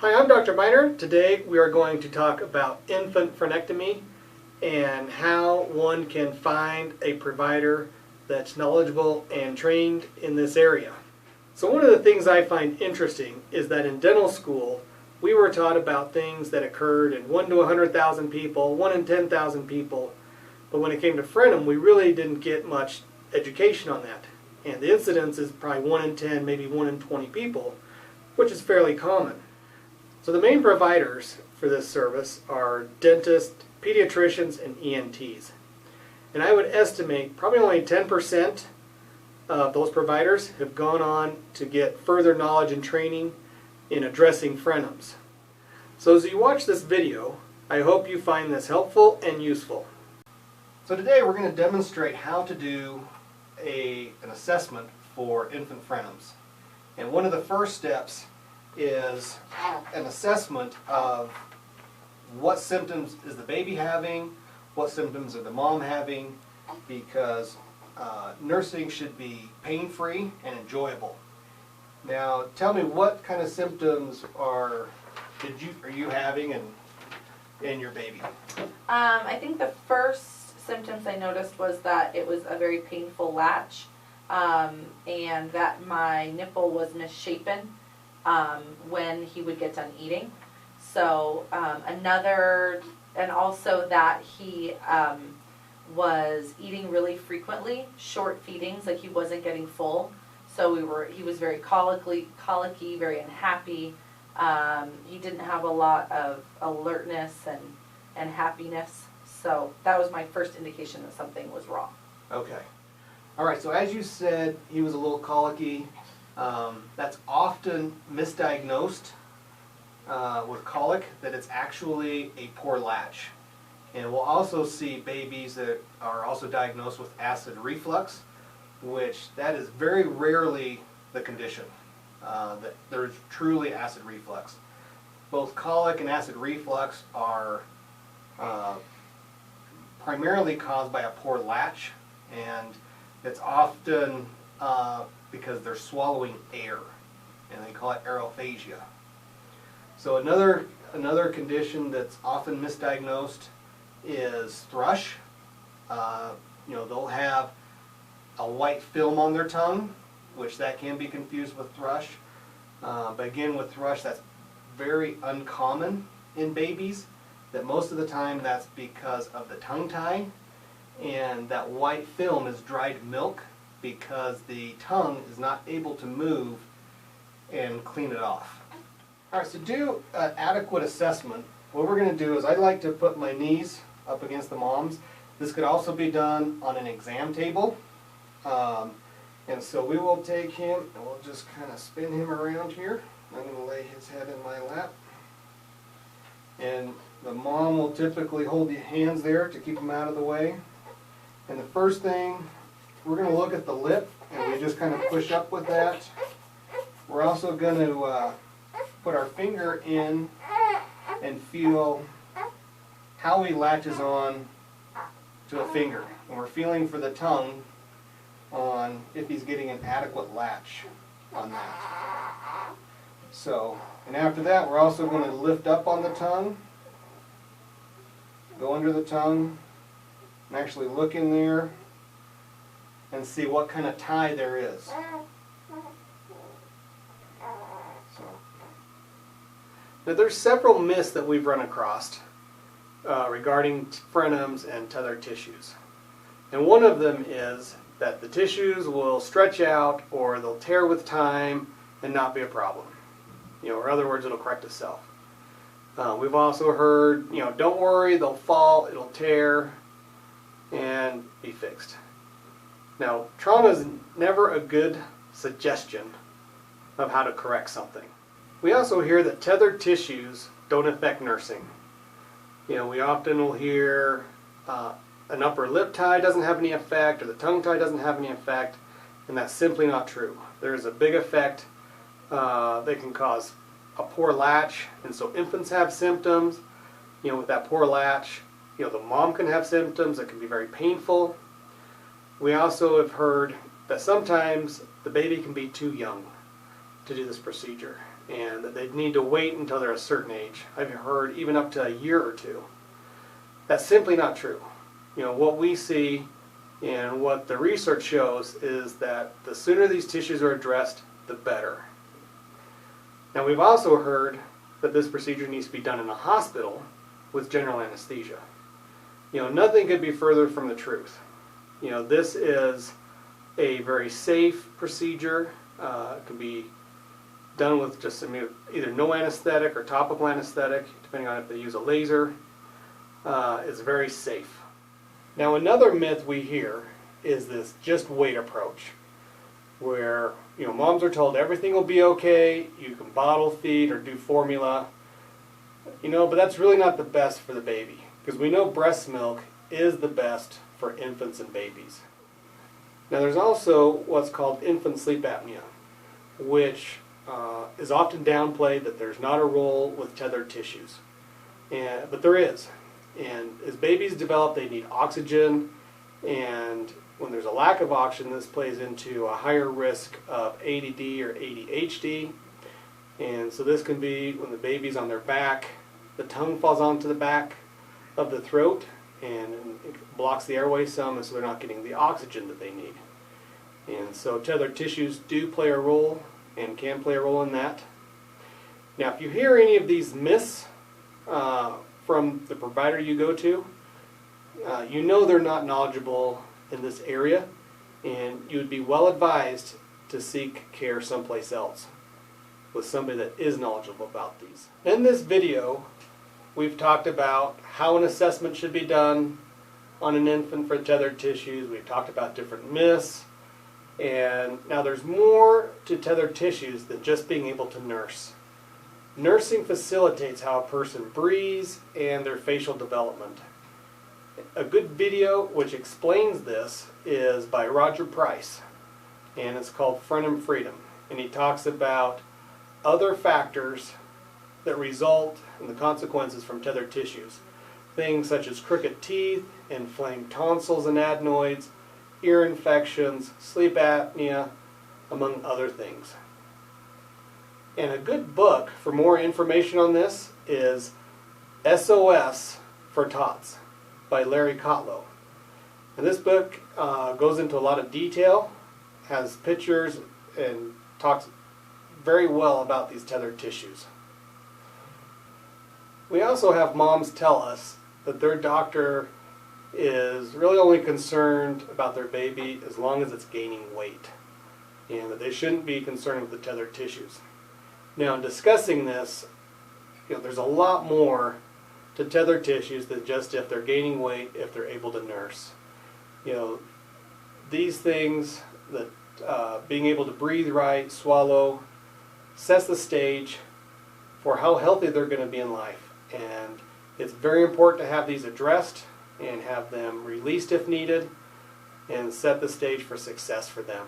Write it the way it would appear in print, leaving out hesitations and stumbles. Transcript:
Hi, I'm Dr. Miner. Today we are going to talk about infant frenectomy and how one can find a provider that's knowledgeable and trained in this area. So one of the things I find interesting is that in dental school we were taught about things that occurred in 1 to 100,000 people, 1 in 10,000 people, but when it came to frenum we really didn't get much education on that. And the incidence is probably 1 in 10, maybe 1 in 20 people, which is fairly common. So the main providers for this service are dentists, pediatricians, and ENTs. And I would estimate probably only 10% of those providers have gone on to get further knowledge and training in addressing frenums. So as you watch this video, I hope you find this helpful and useful. So today we're going to demonstrate how to do an assessment for infant frenums. And one of the first steps is an assessment of what symptoms is the baby having, what symptoms are the mom having, because nursing should be pain-free and enjoyable. Now tell me, what kind of symptoms are you having in your baby? I think the first symptoms I noticed was that it was a very painful latch, and that my nipple was misshapen when he would get done eating. So and also that he was eating really frequently, short feedings, like he wasn't getting full. So he was very colicky, very unhappy. He didn't have a lot of alertness and happiness. So that was my first indication that something was wrong. Okay. All right, so as you said, he was a little colicky. That's often misdiagnosed with colic, that it's actually a poor latch. And we'll also see babies that are also diagnosed with acid reflux, which that is very rarely the condition, that there's truly acid reflux. Both colic and acid reflux are primarily caused by a poor latch, and it's often because they're swallowing air, and they call it aerophagia. So another condition that's often misdiagnosed is thrush. They'll have a white film on their tongue, which that can be confused with thrush. But again, with thrush, that's very uncommon in babies. That most of the time that's because of the tongue tie, and that white film is dried milk because the tongue is not able to move and clean it off. Alright, so to do an adequate assessment, what we're going to do is I like to put my knees up against the mom's. This could also be done on an exam table. And so we will take him and we'll just kind of spin him around here. I'm going to lay his head in my lap. And the mom will typically hold the hands there to keep them out of the way. And the first thing, we're going to look at the lip, and we just kind of push up with that. We're also going to put our finger in and feel how he latches on to a finger. And we're feeling for the tongue on if he's getting an adequate latch on that. So, and after that, we're also going to lift up on the tongue, go under the tongue, and actually look in there and see what kind of tie there is. So, now there's several myths that we've run across regarding frenums and tethered tissues. And one of them is that the tissues will stretch out or they'll tear with time and not be a problem. Or in other words, it'll correct itself. We've also heard, don't worry, they'll fall, it'll tear, and be fixed. Now, trauma is never a good suggestion of how to correct something. We also hear that tethered tissues don't affect nursing. We often will hear an upper lip tie doesn't have any effect, or the tongue tie doesn't have any effect, and that's simply not true. There is a big effect. They can cause a poor latch, and so infants have symptoms. With that poor latch, the mom can have symptoms that can be very painful. We also have heard that sometimes the baby can be too young to do this procedure. and that they need to wait until they're a certain age. I've heard even up to a year or two. That's simply not true. What we see and what the research shows is that the sooner these tissues are addressed, the better. Now, we've also heard that this procedure needs to be done in a hospital with general anesthesia. Nothing could be further from the truth. This is a very safe procedure. It can be done with just either no anesthetic or topical anesthetic, depending on if they use a laser. It's very safe. Now, another myth we hear is this just wait approach, where moms are told everything will be okay, you can bottle feed or do formula, but that's really not the best for the baby, because we know breast milk is the best for infants and babies. Now, there's also what's called infant sleep apnea, which is often downplayed, that there's not a role with tethered tissues, but there is. And as babies develop, they need oxygen, and when there's a lack of oxygen, this plays into a higher risk of ADD or ADHD. And so this can be when the baby's on their back, the tongue falls onto the back of the throat, and it blocks the airway some, and so they're not getting the oxygen that they need. And so tethered tissues do play a role and can play a role in that. Now, if you hear any of these myths from the provider you go to, they're not knowledgeable in this area, and you would be well advised to seek care someplace else with somebody that is knowledgeable about these. In this video, we've talked about how an assessment should be done on an infant for tethered tissues. We've talked about different myths, and now there's more to tethered tissues than just being able to nurse. Nursing facilitates how a person breathes and their facial development. A good video which explains this is by Roger Price, and it's called Front and Freedom. And he talks about other factors that result in the consequences from tethered tissues. Things such as crooked teeth, inflamed tonsils and adenoids, ear infections, sleep apnea, among other things. And a good book for more information on this is SOS for Tots by Larry Kotlow. And this book goes into a lot of detail, has pictures, and talks very well about these tethered tissues. We also have moms tell us that their doctor is really only concerned about their baby as long as it's gaining weight, and that they shouldn't be concerned with the tethered tissues. Now, in discussing this, there's a lot more to tethered tissues than just if they're gaining weight, if they're able to nurse. These things, that being able to breathe right, swallow, sets the stage for how healthy they're going to be in life. And it's very important to have these addressed and have them released if needed, and set the stage for success for them.